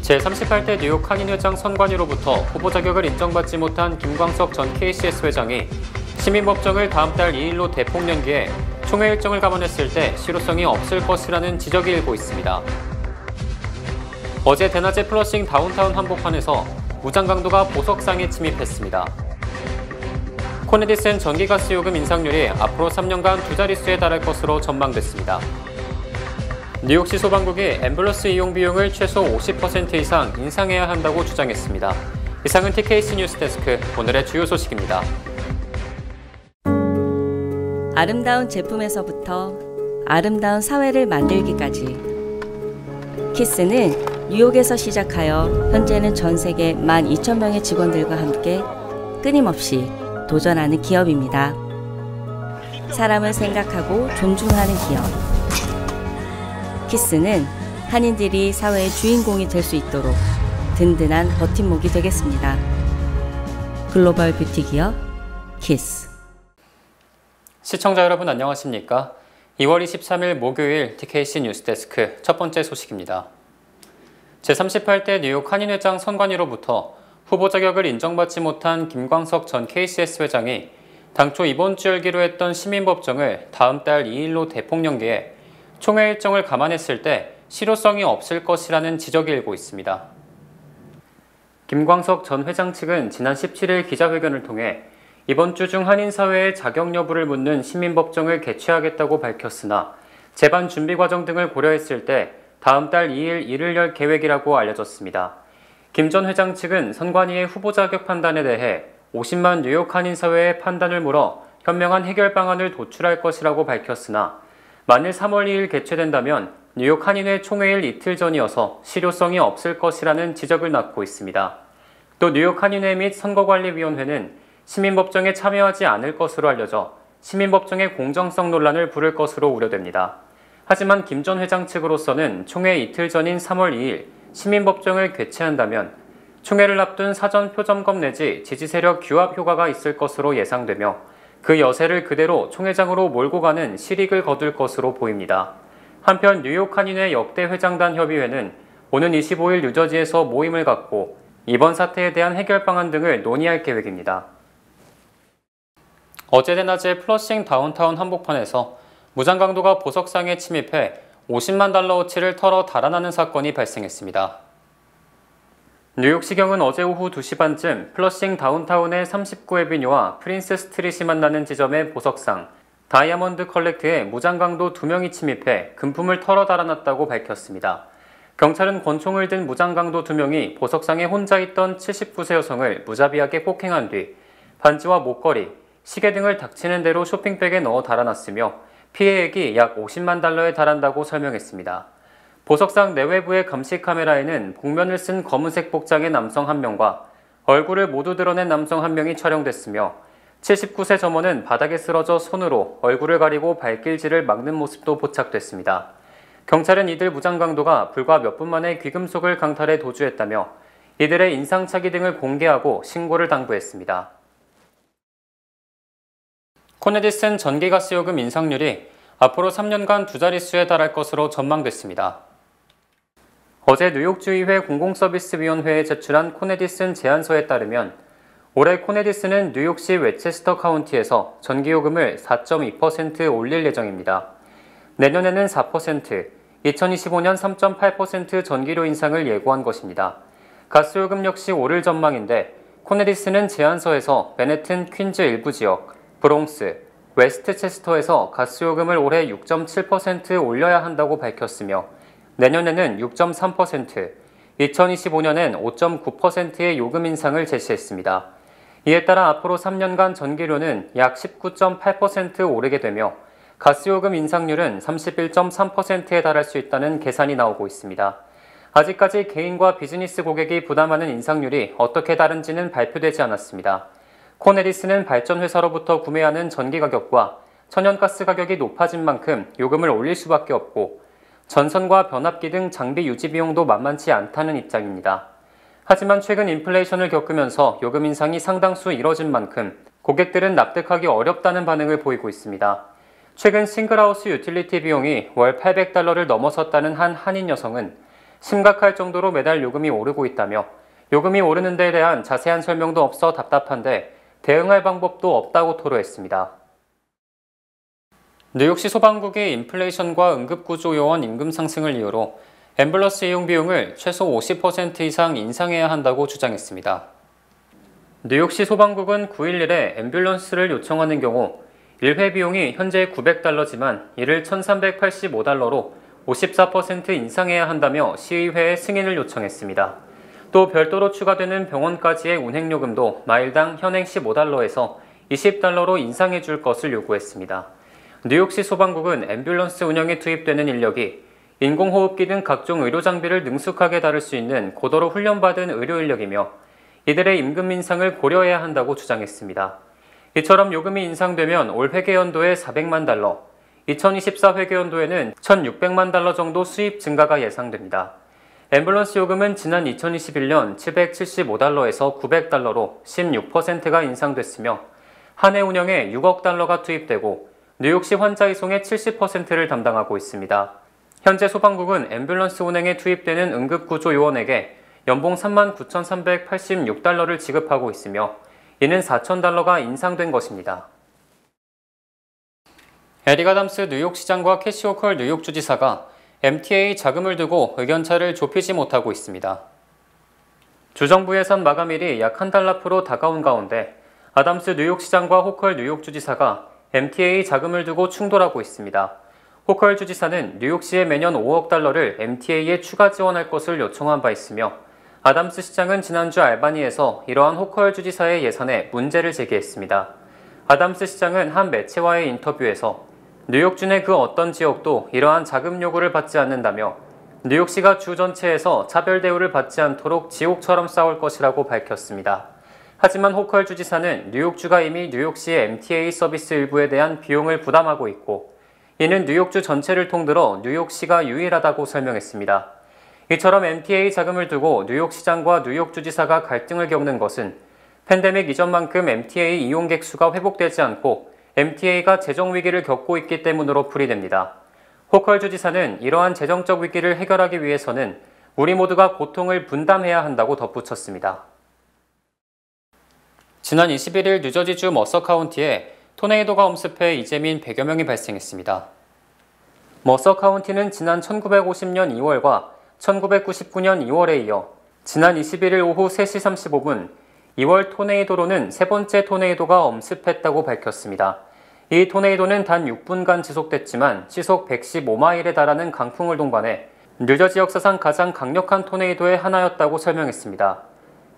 제38대 뉴욕 한인회장 선관위로부터 후보 자격을 인정받지 못한 김광석 전 KCS 회장이 시민법정을 다음 달 2일로 대폭 연기해 총회 일정을 감안했을 때 실효성이 없을 것이라는 지적이 일고 있습니다. 어제 대낮에 플러싱 다운타운 한복판에서 무장강도가 보석상에 침입했습니다. 코네디슨 전기가스 요금 인상률이 앞으로 3년간 두 자릿수에 달할 것으로 전망됐습니다. 뉴욕시 소방국이 앰뷸런스 이용 비용을 최소 50% 이상 인상해야 한다고 주장했습니다. 이상은 TKC 뉴스데스크 오늘의 주요 소식입니다. 아름다운 제품에서부터 아름다운 사회를 만들기까지 키스는 뉴욕에서 시작하여 현재는 전 세계 12,000명의 직원들과 함께 끊임없이 도전하는 기업입니다. 사람을 생각하고 존중하는 기업. 키스는 한인들이 사회의 주인공이 될 수 있도록 든든한 버팀목이 되겠습니다. 글로벌 뷰티 기업 키스. 시청자 여러분 안녕하십니까? 2월 23일 목요일 TKC 뉴스데스크 첫 번째 소식입니다. 제38대 뉴욕 한인회장 선관위로부터 후보 자격을 인정받지 못한 김광석 전 KCS 회장이 당초 이번 주 열기로 했던 시민법정을 다음 달 2일로 대폭 연기해 총회 일정을 감안했을 때 실효성이 없을 것이라는 지적이 일고 있습니다. 김광석 전 회장 측은 지난 17일 기자회견을 통해 이번 주 중 한인사회의 자격 여부를 묻는 시민법정을 개최하겠다고 밝혔으나 재반 준비 과정 등을 고려했을 때 다음 달 2일 이를 열 계획이라고 알려졌습니다. 김 전 회장 측은 선관위의 후보 자격 판단에 대해 50만 뉴욕 한인사회의 판단을 물어 현명한 해결 방안을 도출할 것이라고 밝혔으나 만일 3월 2일 개최된다면 뉴욕 한인회 총회일 이틀 전이어서 실효성이 없을 것이라는 지적을 낳고 있습니다. 또 뉴욕 한인회 및 선거관리위원회는 시민법정에 참여하지 않을 것으로 알려져 시민법정의 공정성 논란을 부를 것으로 우려됩니다. 하지만 김 전 회장 측으로서는 총회 이틀 전인 3월 2일 시민법정을 개최한다면 총회를 앞둔 사전 표점검 내지 지지세력 규합 효과가 있을 것으로 예상되며 그 여세를 그대로 총회장으로 몰고 가는 실익을 거둘 것으로 보입니다. 한편 뉴욕 한인회 역대 회장단 협의회는 오는 25일 뉴저지에서 모임을 갖고 이번 사태에 대한 해결 방안 등을 논의할 계획입니다. 어제 대낮에 플러싱 다운타운 한복판에서 무장강도가 보석상에 침입해 50만 달러어치를 털어 달아나는 사건이 발생했습니다. 뉴욕시경은 어제 오후 2시 반쯤 플러싱 다운타운의 39에비뉴와 프린스 스트릿이 만나는 지점의 보석상 다이아몬드 컬렉트에 무장강도 2명이 침입해 금품을 털어 달아났다고 밝혔습니다. 경찰은 권총을 든 무장강도 2명이 보석상에 혼자 있던 79세 여성을 무자비하게 폭행한 뒤 반지와 목걸이, 시계 등을 닥치는 대로 쇼핑백에 넣어 달아났으며 피해액이 약 50만 달러에 달한다고 설명했습니다. 보석상 내외부의 감시 카메라에는 복면을 쓴 검은색 복장의 남성 1명과 얼굴을 모두 드러낸 남성 1명이 촬영됐으며 79세 점원은 바닥에 쓰러져 손으로 얼굴을 가리고 발길질을 막는 모습도 포착됐습니다. 경찰은 이들 무장강도가 불과 몇 분 만에 귀금속을 강탈해 도주했다며 이들의 인상착의 등을 공개하고 신고를 당부했습니다. 코네디슨 전기가스 요금 인상률이 앞으로 3년간 두 자릿수에 달할 것으로 전망됐습니다. 어제 뉴욕주의회 공공서비스위원회에 제출한 코네디슨 제안서에 따르면 올해 코네디슨은 뉴욕시 웨체스터 카운티에서 전기요금을 4.2% 올릴 예정입니다. 내년에는 4%, 2025년 3.8% 전기료 인상을 예고한 것입니다. 가스요금 역시 오를 전망인데 코네디슨은 제안서에서 맨해튼 퀸즈 일부 지역, 브롱스, 웨스트체스터에서 가스요금을 올해 6.7% 올려야 한다고 밝혔으며 내년에는 6.3%, 2025년엔 5.9%의 요금 인상을 제시했습니다. 이에 따라 앞으로 3년간 전기료는 약 19.8% 오르게 되며 가스요금 인상률은 31.3%에 달할 수 있다는 계산이 나오고 있습니다. 아직까지 개인과 비즈니스 고객이 부담하는 인상률이 어떻게 다른지는 발표되지 않았습니다. 코네디슨은 발전회사로부터 구매하는 전기 가격과 천연가스 가격이 높아진 만큼 요금을 올릴 수밖에 없고 전선과 변압기 등 장비 유지 비용도 만만치 않다는 입장입니다. 하지만 최근 인플레이션을 겪으면서 요금 인상이 상당수 이뤄진 만큼 고객들은 납득하기 어렵다는 반응을 보이고 있습니다. 최근 싱글하우스 유틸리티 비용이 월 $800를 넘어섰다는 한 한인 여성은 심각할 정도로 매달 요금이 오르고 있다며 요금이 오르는 데에 대한 자세한 설명도 없어 답답한데 대응할 방법도 없다고 토로했습니다. 뉴욕시 소방국이 인플레이션과 응급구조요원 임금 상승을 이유로 앰뷸런스 이용 비용을 최소 50% 이상 인상해야 한다고 주장했습니다. 뉴욕시 소방국은 9일 1에 앰뷸런스를 요청하는 경우 1회 비용이 현재 $900지만 이를 $1,385로 54% 인상해야 한다며 시의회에 승인을 요청했습니다. 또 별도로 추가되는 병원까지의 운행요금도 마일당 현행 $15에서 $20로 인상해 줄 것을 요구했습니다. 뉴욕시 소방국은 앰뷸런스 운영에 투입되는 인력이 인공호흡기 등 각종 의료장비를 능숙하게 다룰 수 있는 고도로 훈련받은 의료인력이며 이들의 임금 인상을 고려해야 한다고 주장했습니다. 이처럼 요금이 인상되면 올 회계연도에 $400만, 2024 회계연도에는 $1,600만 정도 수입 증가가 예상됩니다. 앰뷸런스 요금은 지난 2021년 $775에서 $900로 16%가 인상됐으며 한 해 운영에 $6억 투입되고 뉴욕시 환자 이송의 70%를 담당하고 있습니다. 현재 소방국은 앰뷸런스 운행에 투입되는 응급구조요원에게 연봉 $39,386를 지급하고 있으며 이는 $4,000가 인상된 것입니다. 에릭 아담스 뉴욕시장과 캐시 호컬 뉴욕주지사가 MTA 자금을 두고 의견차를 좁히지 못하고 있습니다. 주정부 예산 마감일이 약 한 달 앞으로 다가온 가운데 아담스 뉴욕시장과 호컬 뉴욕주지사가 MTA 자금을 두고 충돌하고 있습니다. 호컬 주지사는 뉴욕시에 매년 $5억 MTA에 추가 지원할 것을 요청한 바 있으며 아담스 시장은 지난주 알바니에서 이러한 호컬 주지사의 예산에 문제를 제기했습니다. 아담스 시장은 한 매체와의 인터뷰에서 뉴욕주 내 그 어떤 지역도 이러한 자금 요구를 받지 않는다며 뉴욕시가 주 전체에서 차별 대우를 받지 않도록 지옥처럼 싸울 것이라고 밝혔습니다. 하지만 호컬 주지사는 뉴욕주가 이미 뉴욕시의 MTA 서비스 일부에 대한 비용을 부담하고 있고 이는 뉴욕주 전체를 통들어 뉴욕시가 유일하다고 설명했습니다. 이처럼 MTA 자금을 두고 뉴욕시장과 뉴욕주지사가 갈등을 겪는 것은 팬데믹 이전만큼 MTA 이용객 수가 회복되지 않고 MTA가 재정 위기를 겪고 있기 때문으로 풀이됩니다. 호컬 주지사는 이러한 재정적 위기를 해결하기 위해서는 우리 모두가 고통을 분담해야 한다고 덧붙였습니다. 지난 21일 뉴저지주 머서 카운티에 토네이도가 엄습해 이재민 100여 명이 발생했습니다. 머서 카운티는 지난 1950년 2월과 1999년 2월에 이어 지난 21일 오후 3시 35분 2월 토네이도로는 세 번째 토네이도가 엄습했다고 밝혔습니다. 이 토네이도는 단 6분간 지속됐지만 시속 115마일에 달하는 강풍을 동반해 뉴저지 역사상 가장 강력한 토네이도의 하나였다고 설명했습니다.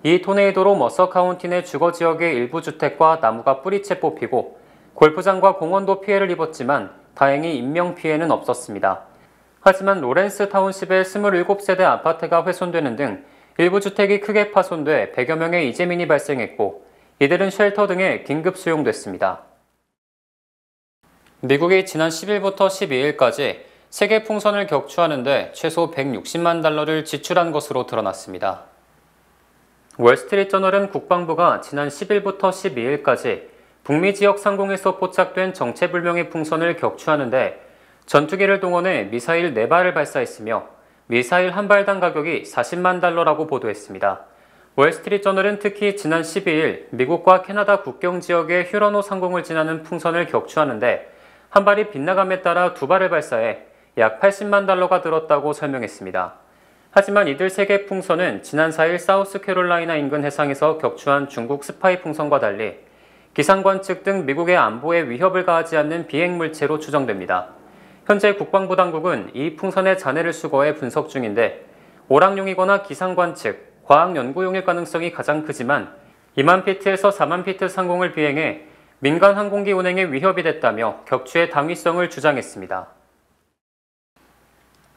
이 토네이도로 머서 카운티 내 주거 지역의 일부 주택과 나무가 뿌리채 뽑히고 골프장과 공원도 피해를 입었지만 다행히 인명피해는 없었습니다. 하지만 로렌스 타운십의 27세대 아파트가 훼손되는 등 일부 주택이 크게 파손돼 100여 명의 이재민이 발생했고 이들은 쉘터 등에 긴급 수용됐습니다. 미국이 지난 10일부터 12일까지 세계 풍선을 격추하는 데 최소 $160만 지출한 것으로 드러났습니다. 월스트리트저널은 국방부가 지난 10일부터 12일까지 북미 지역 상공에서 포착된 정체불명의 풍선을 격추하는 데 전투기를 동원해 미사일 4발을 발사했으며 미사일 한 발당 가격이 $400만 보도했습니다. 월스트리트저널은 특히 지난 12일 미국과 캐나다 국경 지역의 휴런호 상공을 지나는 풍선을 격추하는데 한 발이 빗나감에 따라 2발을 발사해 약 $80만 들었다고 설명했습니다. 하지만 이들 3개 풍선은 지난 4일 사우스캐롤라이나 인근 해상에서 격추한 중국 스파이 풍선과 달리 기상관측 등 미국의 안보에 위협을 가하지 않는 비행물체로 추정됩니다. 현재 국방부 당국은 이 풍선의 잔해를 수거해 분석 중인데 오락용이거나 기상관측, 과학연구용일 가능성이 가장 크지만 2만 피트에서 4만 피트 상공을 비행해 민간 항공기 운행에 위협이 됐다며 격추의 당위성을 주장했습니다.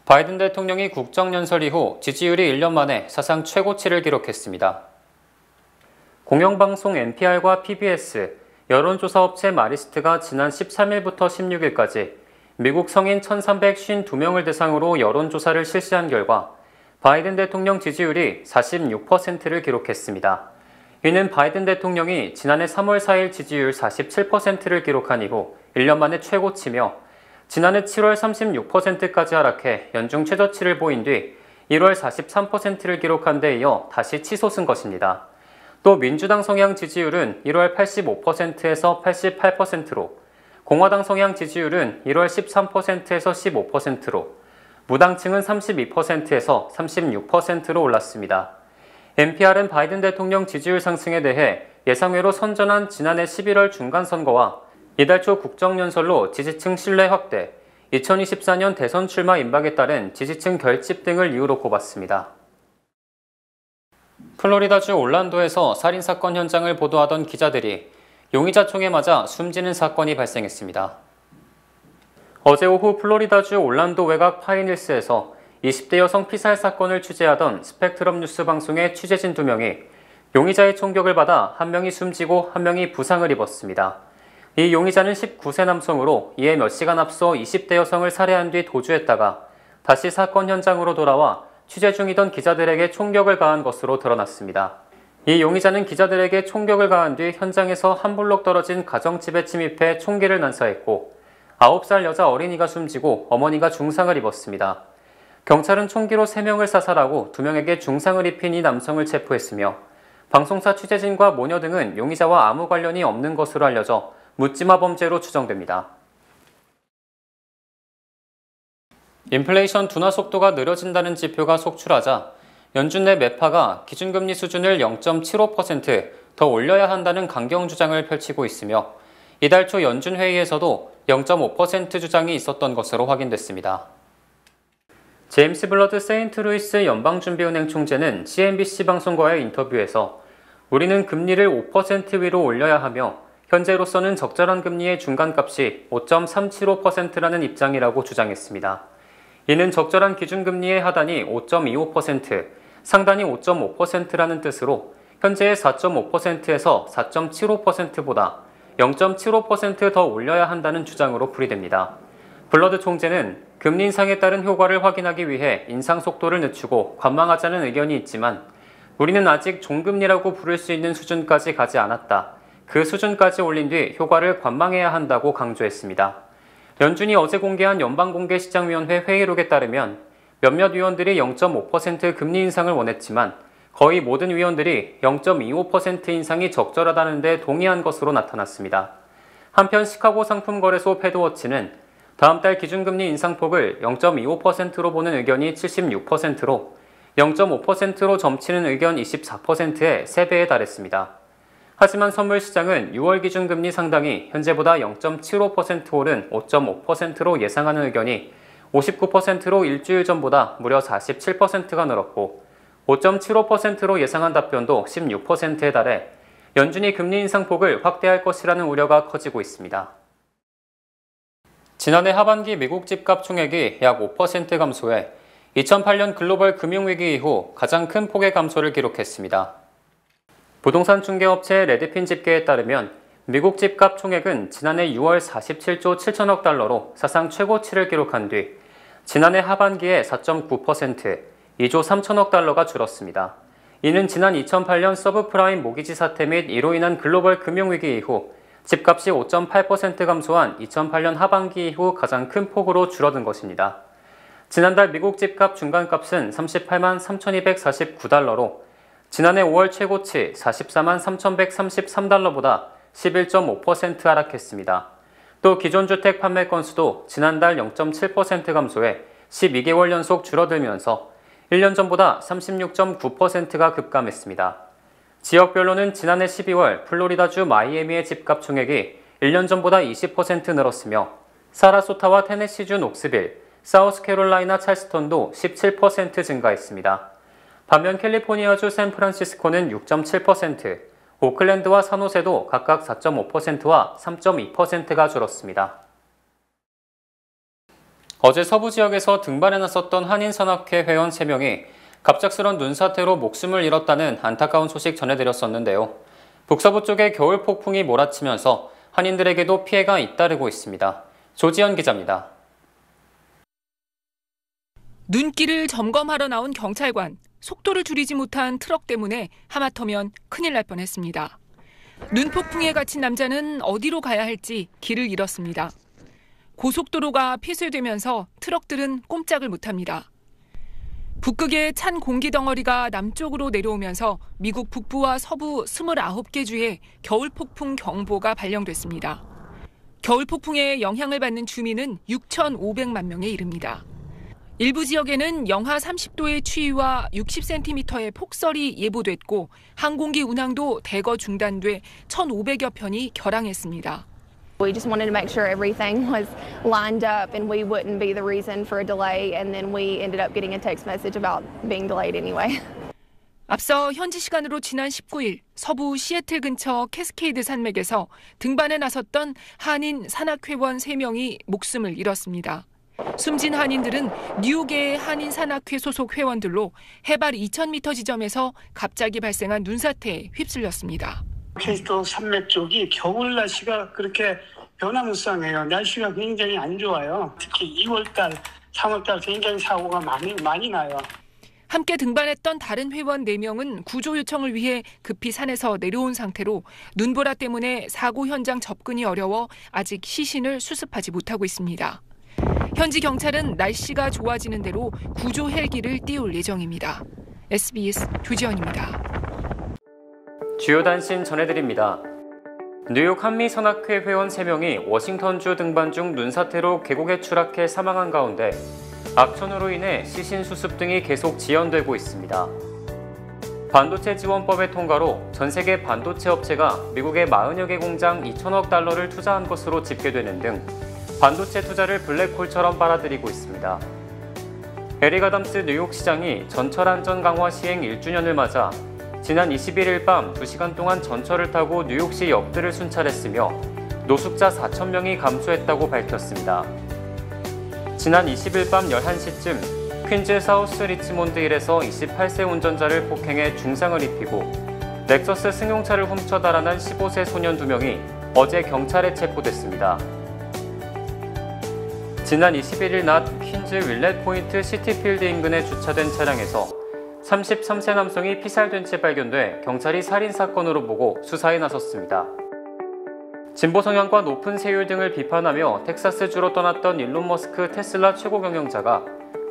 바이든 대통령이 국정연설 이후 지지율이 1년 만에 사상 최고치를 기록했습니다. 공영방송 NPR과 PBS, 여론조사업체 마리스트가 지난 13일부터 16일까지 미국 성인 1,352명을 대상으로 여론조사를 실시한 결과 바이든 대통령 지지율이 46%를 기록했습니다. 이는 바이든 대통령이 지난해 3월 4일 지지율 47%를 기록한 이후 1년 만에 최고치며 지난해 7월 36%까지 하락해 연중 최저치를 보인 뒤 1월 43%를 기록한 데 이어 다시 치솟은 것입니다. 또 민주당 성향 지지율은 1월 85%에서 88%로, 공화당 성향 지지율은 1월 13%에서 15%로, 무당층은 32%에서 36%로 올랐습니다. NPR은 바이든 대통령 지지율 상승에 대해 예상외로 선전한 지난해 11월 중간선거와 이달 초 국정연설로 지지층 신뢰 확대, 2024년 대선 출마 임박에 따른 지지층 결집 등을 이유로 꼽았습니다. 플로리다주 올란도에서 살인사건 현장을 보도하던 기자들이 용의자 총에 맞아 숨지는 사건이 발생했습니다. 어제 오후 플로리다주 올란도 외곽 파인힐스에서 20대 여성 피살 사건을 취재하던 스펙트럼 뉴스 방송의 취재진 2명이 용의자의 총격을 받아 한 명이 숨지고 한 명이 부상을 입었습니다. 이 용의자는 19세 남성으로 이에 몇 시간 앞서 20대 여성을 살해한 뒤 도주했다가 다시 사건 현장으로 돌아와 취재 중이던 기자들에게 총격을 가한 것으로 드러났습니다. 이 용의자는 기자들에게 총격을 가한 뒤 현장에서 한 블록 떨어진 가정집에 침입해 총기를 난사했고 9살 여자 어린이가 숨지고 어머니가 중상을 입었습니다. 경찰은 총기로 3명을 사살하고 2명에게 중상을 입힌 이 남성을 체포했으며 방송사 취재진과 모녀 등은 용의자와 아무 관련이 없는 것으로 알려져 묻지마 범죄로 추정됩니다. 인플레이션 둔화 속도가 느려진다는 지표가 속출하자 연준 내 매파가 기준금리 수준을 0.75% 더 올려야 한다는 강경 주장을 펼치고 있으며 이달 초 연준 회의에서도 0.5% 주장이 있었던 것으로 확인됐습니다. 제임스 블러드 세인트루이스 연방준비은행 총재는 CNBC 방송과의 인터뷰에서 우리는 금리를 5% 위로 올려야 하며 현재로서는 적절한 금리의 중간값이 5.375%라는 입장이라고 주장했습니다. 이는 적절한 기준금리의 하단이 5.25%, 상단이 5.5%라는 뜻으로 현재의 4.5%에서 4.75%보다 0.75% 더 올려야 한다는 주장으로 풀이됩니다. 블러드 총재는 금리 인상에 따른 효과를 확인하기 위해 인상 속도를 늦추고 관망하자는 의견이 있지만 우리는 아직 종금리라고 부를 수 있는 수준까지 가지 않았다. 그 수준까지 올린 뒤 효과를 관망해야 한다고 강조했습니다. 연준이 어제 공개한 연방공개시장위원회 회의록에 따르면 몇몇 위원들이 0.5% 금리 인상을 원했지만 거의 모든 위원들이 0.25% 인상이 적절하다는 데 동의한 것으로 나타났습니다. 한편 시카고 상품거래소 패드워치는 다음 달 기준금리 인상폭을 0.25%로 보는 의견이 76%로 0.5%로 점치는 의견 24%에 3배에 달했습니다. 하지만 선물시장은 6월 기준금리 상당이 현재보다 0.75% 오른 5.5%로 예상하는 의견이 59%로 일주일 전보다 무려 47%가 늘었고 5.75%로 예상한 답변도 16%에 달해 연준이 금리 인상폭을 확대할 것이라는 우려가 커지고 있습니다. 지난해 하반기 미국 집값 총액이 약 5% 감소해 2008년 글로벌 금융위기 이후 가장 큰 폭의 감소를 기록했습니다. 부동산 중개업체 레드핀 집계에 따르면 미국 집값 총액은 지난해 6월 47조 7천억 달러로 사상 최고치를 기록한 뒤 지난해 하반기에 4.9%, 2조 3천억 달러가 줄었습니다. 이는 지난 2008년 서브프라임 모기지 사태 및 이로 인한 글로벌 금융위기 이후 집값이 5.8% 감소한 2008년 하반기 이후 가장 큰 폭으로 줄어든 것입니다. 지난달 미국 집값 중간값은 38만 3,249달러로 지난해 5월 최고치 44만 3,133달러보다 11.5% 하락했습니다. 또 기존 주택 판매 건수도 지난달 0.7% 감소해 12개월 연속 줄어들면서 1년 전보다 36.9%가 급감했습니다. 지역별로는 지난해 12월 플로리다주 마이애미의 집값 총액이 1년 전보다 20% 늘었으며 사라소타와 테네시주 녹스빌, 사우스캐롤라이나 찰스턴도 17% 증가했습니다. 반면 캘리포니아주 샌프란시스코는 6.7%, 오클랜드와 산호세도 각각 4.5%와 3.2%가 줄었습니다. 어제 서부 지역에서 등반에 나섰던 한인산악회 회원 3명이 갑작스런 눈사태로 목숨을 잃었다는 안타까운 소식 전해드렸었는데요. 북서부 쪽에 겨울 폭풍이 몰아치면서 한인들에게도 피해가 잇따르고 있습니다. 조지연 기자입니다. 눈길을 점검하러 나온 경찰관. 속도를 줄이지 못한 트럭 때문에 하마터면 큰일 날 뻔했습니다. 눈폭풍에 갇힌 남자는 어디로 가야 할지 길을 잃었습니다. 고속도로가 폐쇄되면서 트럭들은 꼼짝을 못합니다. 북극의 찬 공기 덩어리가 남쪽으로 내려오면서 미국 북부와 서부 29개 주에 겨울 폭풍 경보가 발령됐습니다. 겨울 폭풍의 영향을 받는 주민은 6,500만 명에 이릅니다. 일부 지역에는 영하 30도의 추위와 60cm의 폭설이 예보됐고 항공기 운항도 대거 중단돼 1,500여 편이 결항했습니다. We just wanted to make sure everything was lined up and we wouldn't be the reason for a delay, and then we ended up getting a text message about being delayed anyway. 앞서 현지 시간으로 지난 19일 서부 시애틀 근처 캐스케이드 산맥에서 등반에 나섰던 한인 산악회원 3명이 목숨을 잃었습니다. 숨진 한인들은 뉴욕의 한인 산악회 소속 회원들로 해발 2,000m 지점에서 갑자기 발생한 눈사태에 휩쓸렸습니다. 캐스터 산맥 쪽이 겨울 날씨가 그렇게 변화무쌍해요. 날씨가 굉장히 안 좋아요. 특히 2월달, 3월달 굉장히 사고가 많이 나요. 함께 등반했던 다른 회원 4명은 구조 요청을 위해 급히 산에서 내려온 상태로 눈보라 때문에 사고 현장 접근이 어려워 아직 시신을 수습하지 못하고 있습니다. 현지 경찰은 날씨가 좋아지는 대로 구조 헬기를 띄울 예정입니다. SBS 조지연입니다. 주요 단신 전해드립니다. 뉴욕 한미선악회 회원 3명이 워싱턴주 등반 중 눈사태로 계곡에 추락해 사망한 가운데 악천후로 인해 시신 수습 등이 계속 지연되고 있습니다. 반도체 지원법의 통과로 전 세계 반도체 업체가 미국의 40여 개 공장 2천억 달러를 투자한 것으로 집계되는 등 반도체 투자를 블랙홀처럼 빨아들이고 있습니다. 에릭 아담스 뉴욕시장이 전철 안전 강화 시행 1주년을 맞아 지난 21일 밤 2시간 동안 전철을 타고 뉴욕시 역들을 순찰했으며 노숙자 4,000명이 감소했다고 밝혔습니다. 지난 20일 밤 11시쯤 퀸즈 사우스 리치몬드 일에서 28세 운전자를 폭행해 중상을 입히고 렉서스 승용차를 훔쳐 달아난 15세 소년 2명이 어제 경찰에 체포됐습니다. 지난 21일 낮 퀸즈 윌렛 포인트 시티필드 인근에 주차된 차량에서 33세 남성이 피살된 채 발견돼 경찰이 살인사건으로 보고 수사에 나섰습니다. 진보 성향과 높은 세율 등을 비판하며 텍사스주로 떠났던 일론 머스크 테슬라 최고 경영자가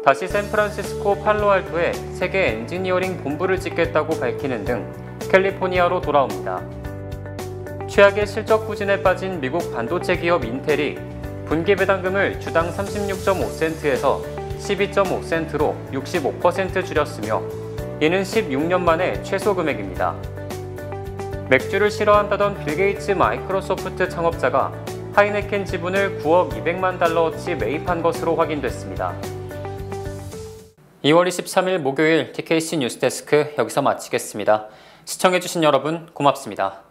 다시 샌프란시스코 팔로알토에 세계 엔지니어링 본부를 짓겠다고 밝히는 등 캘리포니아로 돌아옵니다. 최악의 실적 부진에 빠진 미국 반도체 기업 인텔이 분기 배당금을 주당 36.5센트에서 12.5센트로 65% 줄였으며 이는 16년 만에 최소 금액입니다. 맥주를 싫어한다던 빌 게이츠 마이크로소프트 창업자가 하이네켄 지분을 9억 200만 달러어치 매입한 것으로 확인됐습니다. 2월 23일 목요일 TKC 뉴스데스크 여기서 마치겠습니다. 시청해주신 여러분 고맙습니다.